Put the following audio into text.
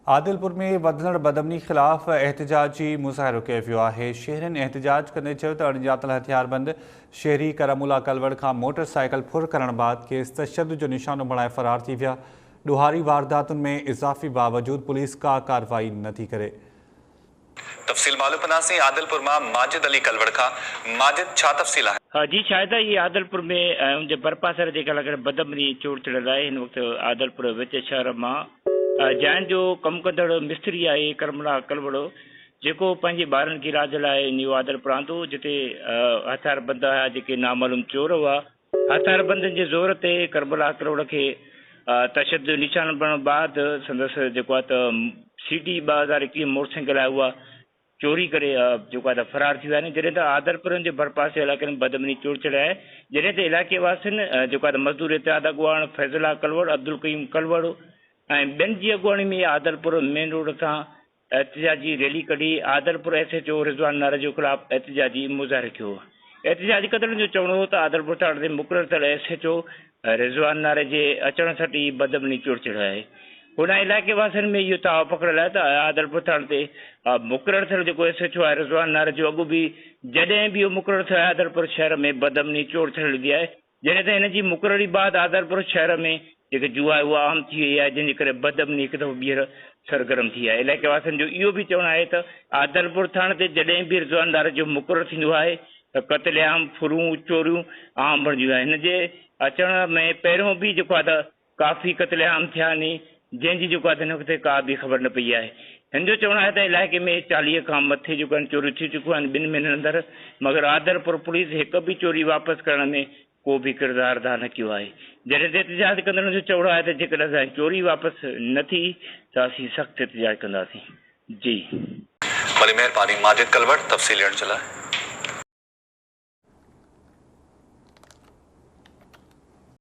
आदिलपुर में वधंदड़ बदमनी ख़िलाफ़ एहतजाजी मुज़ाहिरो कयो वियो आहे। शहरियुनि एहतजाज कंदे चयो त अणॼातल हथियारबंद शहरी करमुला कलवड़ खां मोटरसाइकिल फुर करण बाद खेसि तशद्दुद जो निशानो बणाए फ़रार थी विया। ॾोहारी वारदातुनि में इज़ाफ़ी बावजूद पुलिस का कार्रवाई नथी करे। तफ़सील मालूम कंदासीं आदिलपुर मां माजिद अली कलवड़ खां। माजिद, छा तफ़सील आहे? हाँ जी, शायद ये आदिलपुर में उनजे बरपासर जेका लॻण बदमनी चोट थियल आहे। हिन वक़्तु आदिलपुर विच शहर मां जंहिं जो कमु कंदड़ मिस्त्री आहे करमला कलवड़ो, जेको पंहिंजे ॿारनि खे इलाज लाइ न्यू आदिलपुर आंदो, जिते हथियारबंद हुआ जेके नामालूम चोर हुआ। हथियारबंदनि जे ज़ोर ते करमला कलवड़ खे तशद्दुद निशान बणण बाद संदसि जेको आहे त CD 2021 मोटरसाइकिल आहे उहा चोरी करे जेको आहे त फ़रार थी विया आहिनि। जॾहिं त आदिलपुर जे भरपासे इलाइक़े में बदमनी चोट चढ़िया आहे। जॾहिं त इलाइक़े वासियुनि जेको आहे त मज़दूर इत्तेहाद अॻुवाण फैज़ुल्ला कलवड़, अब्दुल कयूम कलवड़ ऐं ॿियनि जी अॻुवाणी में आदिलपुर मेन रोड तां एहतजाजी रैली कढी आदिलपुर SHO रिज़वान नारे जे ख़िलाफ़ एहतजाजी मुज़ाहिरो कयो। एहतजाजी कंदड़नि जो चवणो हो त आदिलपुर थाणे ते मुक़ररु थियल SHO रिज़वान नारे जे अचण सां ई बदमनी चोट चढ़ियो आहे। हुन इलाइक़े वासियुनि में इहो ताव पकड़ियल आहे त आदिलपुर थाणे ते मुक़ररु थियल जेको SHO आहे रिज़वान नारे जो अॻु बि जॾहिं बि इहो मुक़ररु थियो आहे आदिलपुर शहर में बदमनी चोट थियल हूंदी आहे। जॾहिं त हिन जी मुक़ररी बाद आदिलपुर शहर में जेके जुआ आहे उहा आम थी वई आहे, जंहिंजे करे बदमनी हिकु दफ़ो ॿीहर सरगर्म थी आहे। इलाइक़े वासियुनि जो इहो बि चवणु आहे त आदिलपुर थाणे ते जॾहिं बि रिज़वान नारे जो मुक़ररु थींदो आहे त क़त्लेआम, फुरूं, चोरियूं आम बणिजियूं आहिनि। हिन जे अचण में पहिरियों बि जेको आहे त काफ़ी क़त्लेआम थिया आहिनि, जंहिंजी जेको आहे त हिन वक़्तु का बि ख़बर न पई आहे। हिन जो चवणु आहे त इलाइक़े में 40 खां मथे जेको आहिनि चोरियूं थी चुकियूं आहिनि 2 महीननि अंदरि, मगर आदिलपुर पुलिस हिकु बि चोरी वापसि करण में को बि किरदारु अदा न कयो आहे। जॾहिं त एहतजाज कंदड़नि जो चवणो आहे त जेकॾहिं असां चोरी वापसि न थी त असीं सख़्तु एहतजाज कंदासीं। जी वरी महिरबानी माजिद कलवड़ तफ़सील ॾियण जे लाइ।